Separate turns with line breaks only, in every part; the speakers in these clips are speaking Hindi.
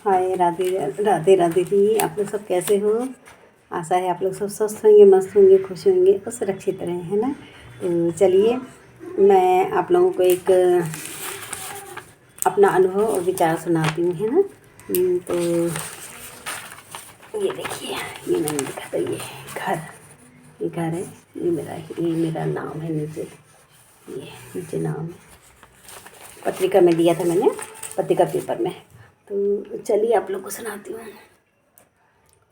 हाय, राधे राधे राधे जी। आप लोग सब कैसे हो? आशा है आप लोग सब स्वस्थ होंगे, मस्त होंगे, खुश होंगे और सुरक्षित रहें, है ना। तो चलिए, मैं आप लोगों को एक अपना अनुभव और विचार सुनाती हूँ, है ना। तो ये देखिए, ये मैंने लिखा था, ये घर है। ये मेरा नाम है नीचे, ये नीचे नाम है। पत्रिका में दिया था मैंने, पत्रिका पेपर में। तो चलिए आप लोग को सुनाती हूँ,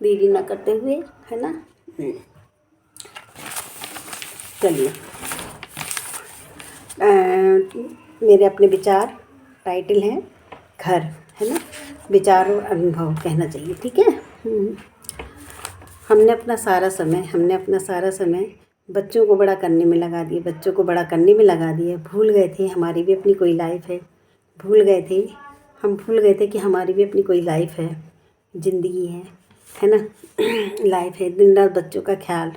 देरी ना करते हुए, है ना। चलिए, मेरे अपने विचार, टाइटल है घर, है ना। विचार और अनुभव कहना चाहिए, ठीक है। हमने अपना सारा समय बच्चों को बड़ा करने में लगा दिए। भूल गए थे हमारी भी अपनी कोई लाइफ है। हम भूल गए थे कि हमारी भी अपनी कोई लाइफ है, ज़िंदगी है ना। लाइफ है। दिन रात बच्चों का ख्याल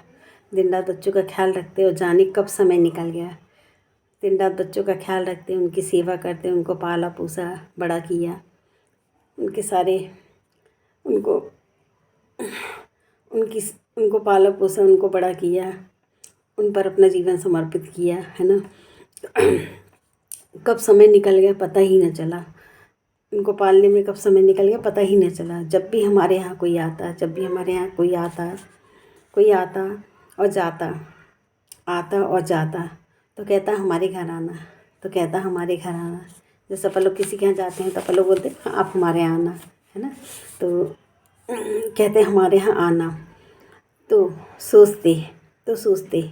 रखते और जाने कब समय निकल गया। दिन रात बच्चों का ख्याल रखते, उनकी सेवा करते, उनको पाला पोसा बड़ा किया, उनको उनको पाला पोसा, उनको बड़ा किया, उन पर अपना जीवन समर्पित किया, है ना। कब समय निकल गया पता ही न चला। उनको पालने में कब समय निकल गया पता ही न चला। जब भी हमारे यहाँ कोई आता और जाता तो कहता हमारे घर आना। जैसे अपन लोग किसी के यहाँ जाते हैं तो अपन लोग बोलते हैं हाँ, आप हमारे यहाँ आना, है ना। तो कहते हमारे यहाँ आना। तो सोचते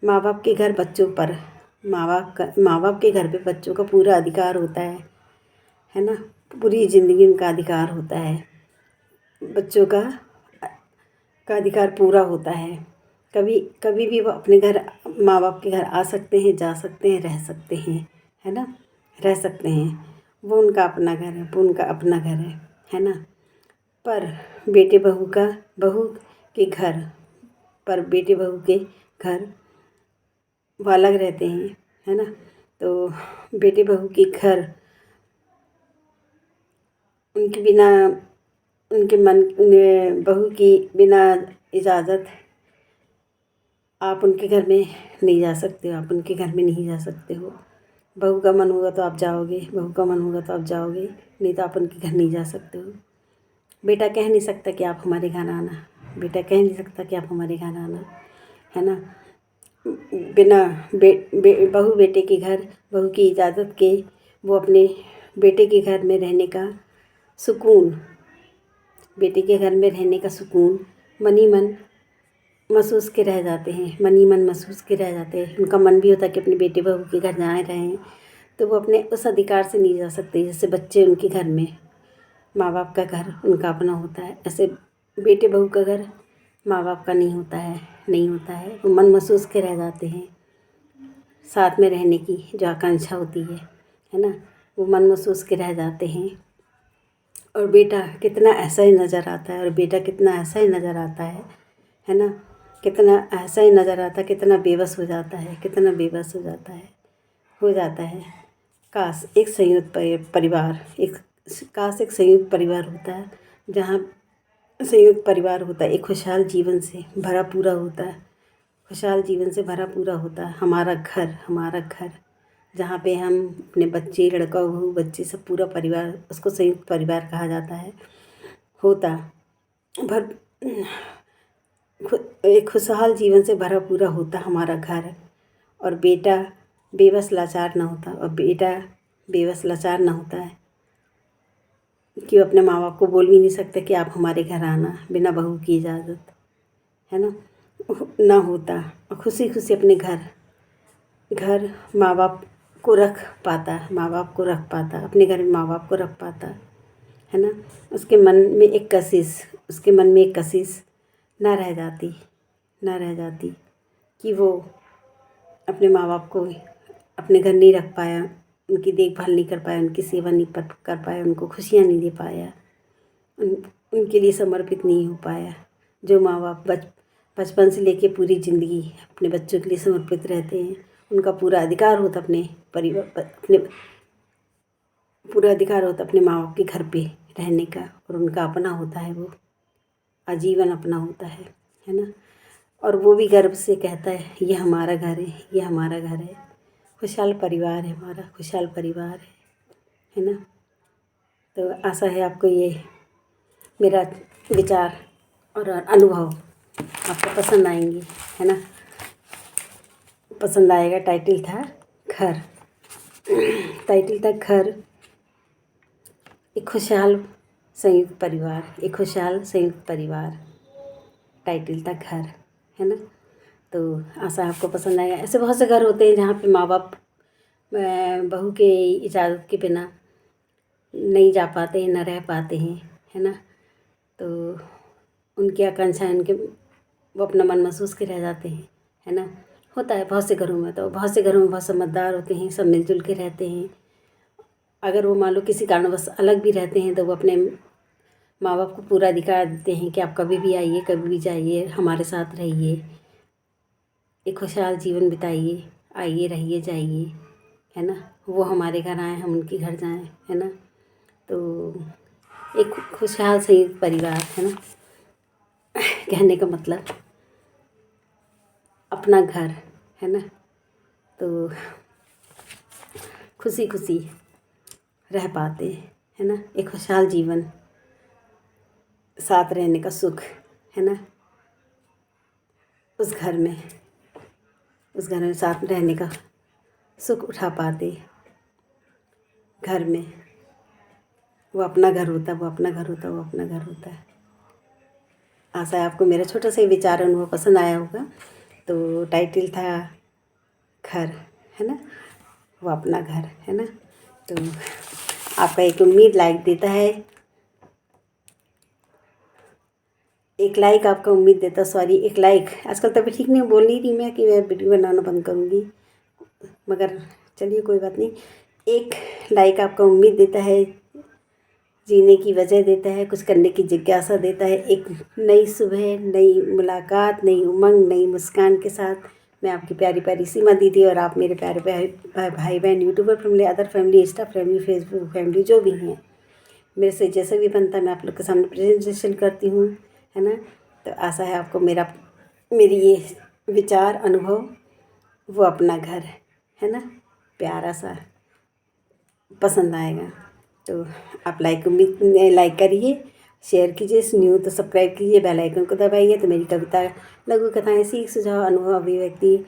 माँ बाप के घर पे बच्चों का पूरा अधिकार होता है ना। पूरी ज़िंदगी उनका अधिकार होता है, बच्चों का अधिकार पूरा होता है। कभी भी वो अपने घर, माँ बाप के घर आ सकते हैं, जा सकते हैं, रह सकते हैं, है ना। रह सकते हैं। वो उनका अपना घर है ना। पर बेटे बहू के घर वो अलग रहते हैं, है ना। तो बेटे बहू के घर बहू की बिना इजाज़त आप उनके घर में नहीं जा सकते हो। बहू का मन होगा तो आप जाओगे, नहीं तो आप उनके घर नहीं जा सकते हो। बेटा कह नहीं सकता कि आप हमारे घर आना, है ना। बिना बहू बेटे के घर, बहू की इजाज़त के वो अपने बेटे के घर में रहने का सुकून, मनी मन महसूस के रह जाते हैं। उनका मन भी होता है कि अपने बेटे बहू के घर जाए रहें, तो वो अपने उस अधिकार से नहीं जा सकते। जैसे बच्चे उनके घर में, माँ बाप का घर उनका अपना होता है, ऐसे बेटे बहू का घर माँ बाप का नहीं होता है। वो मन महसूस के रह जाते हैं। साथ में रहने की जो आकांक्षा होती है ना, वो मन महसूस के रह जाते हैं। और बेटा कितना ऐसा ही नज़र आता है, है ना। कितना ऐसा ही नज़र आता है, कितना बेबस हो जाता है। काश एक संयुक्त परिवार होता है, जहाँ संयुक्त परिवार होता है, एक खुशहाल जीवन से भरा पूरा होता है। हमारा घर जहाँ पे हम अपने बच्चे, लड़का बहू, बच्चे सब पूरा परिवार, उसको संयुक्त परिवार कहा जाता है। एक खुशहाल जीवन से भरा पूरा होता हमारा घर। और बेटा बेबस लाचार ना होता है कि वो अपने माँ बाप को बोल भी नहीं सकते कि आप हमारे घर आना बिना बहू की इजाज़त, है ना। ना होता और खुशी अपने घर माँ बाप को रख पाता, अपने घर में माँ बाप को रख पाता, है ना। उसके मन में एक कशिश ना रह जाती कि वो अपने माँ बाप को अपने घर नहीं रख पाया, उनकी देखभाल नहीं कर पाया, उनकी सेवा नहीं कर पाया, उनको खुशियाँ नहीं दे पाया, उनके लिए समर्पित नहीं हो पाया। जो माँ बाप बचपन से लेके पूरी ज़िंदगी अपने बच्चों के लिए समर्पित रहते हैं, उनका पूरा अधिकार होता अपने माँ बाप के घर पे रहने का, और उनका अपना होता है, वो आजीवन अपना होता है ना। और वो भी गर्व से कहता है ये हमारा घर है, ये हमारा घर है, खुशहाल परिवार है हमारा, खुशहाल परिवार है ना। तो आशा है आपको ये मेरा विचार और अनुभव आपको पसंद आएंगे, है ना, पसंद आएगा। टाइटल था घर, टाइटल था घर, एक खुशहाल संयुक्त परिवार, एक खुशहाल संयुक्त परिवार, टाइटल था घर, है ना। तो आशा आपको पसंद आएगा। ऐसे बहुत से घर होते हैं जहाँ पे माँ बाप बहू के इजाज़त के बिना नहीं जा पाते हैं, ना रह पाते हैं, है ना। तो उनकी आकांक्षाएं, उनके वो अपना मन महसूस के रह जाते हैं, है ना। होता है बहुत से घरों में, तो बहुत से घरों में बहुत समझदार होते हैं, सब मिलजुल के रहते हैं। अगर वो मान लो किसी कारणवश अलग भी रहते हैं तो वो अपने माँ बाप को पूरा अधिकार देते हैं कि आप कभी भी आइए, कभी भी जाइए, हमारे साथ रहिए, एक खुशहाल जीवन बिताइए, आइए, रहिए, जाइए, है ना। वो हमारे घर आए, हम उनके घर जाएं, है ना। तो एक खुशहाल संयुक्त परिवार, है ना, कहने का मतलब अपना घर, है ना। तो खुशी खुशी रह पाते, है ना, एक खुशहाल जीवन, साथ रहने का सुख, है ना, उस घर में साथ रहने का सुख उठा पाते। घर में वो अपना घर होता है, वो अपना घर होता है, वो अपना घर होता है। आशा है आपको मेरा छोटा सा विचार अनुभव पसंद आया होगा। तो टाइटल था घर, है ना, वो अपना घर, है ना। तो आपका एक उम्मीद लाइक देता है, एक लाइक आपका उम्मीद देता, सॉरी, एक लाइक, आजकल तभी ठीक नहीं बोल नहीं रही मैं कि मैं वीडियो बनाना बंद करूँगी, मगर चलिए कोई बात नहीं। एक लाइक आपका उम्मीद देता है, जीने की वजह देता है, कुछ करने की जिज्ञासा देता है। एक नई सुबह, नई मुलाकात, नई उमंग, नई मुस्कान के साथ मैं आपकी प्यारी प्यारी सीमा दीदी और आप मेरे प्यारे भाई बहन, YouTuber family, other family, Insta family, Facebook family, जो भी हैं, मेरे से जैसे भी बनता है मैं आप लोग के सामने प्रेजेंटेशन करती हूँ, है ना। तो आशा है आपको मेरी ये विचार अनुभव, वो अपना घर, है ना, प्यारा सा पसंद आएगा। तो आप लाइक करिए, शेयर कीजिए, न्यू तो सब्सक्राइब कीजिए, बेल आइकन को दबाइए। तो मेरी कविता, लघु कथाएं, सीख, सुझाव, अनुभव, अभिव्यक्ति,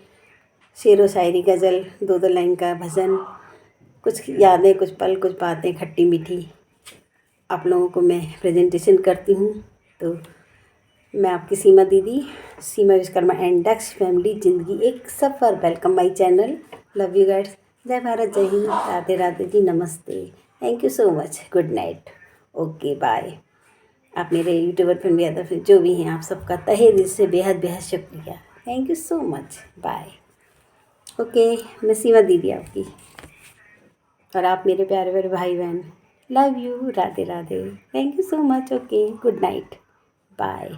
शेर व शायरी, गज़ल, दो दो लाइन का भजन, कुछ यादें, कुछ पल, कुछ बातें खट्टी मीठी आप लोगों को मैं प्रेजेंटेशन करती हूँ। तो मैं आपकी सीमा दीदी, Seema Vishwakarma and ducks family, ज़िंदगी एक सफ़र, welcome my channel, love you guides, जय भारत, जय हिंद, राधे राधे जी, नमस्ते, thank you so much, good night, okay bye. आप मेरे यूट्यूबर फैमिली, अदर फ्रेंड जो भी हैं, आप सबका तहे दिल से बेहद बेहद शुक्रिया, thank you so much, bye. Okay, मैं सीमा दीदी आपकी, और आप मेरे प्यारे प्यारे भाई बहन, love you, Radhe Radhe, thank you so much, okay, good night, bye.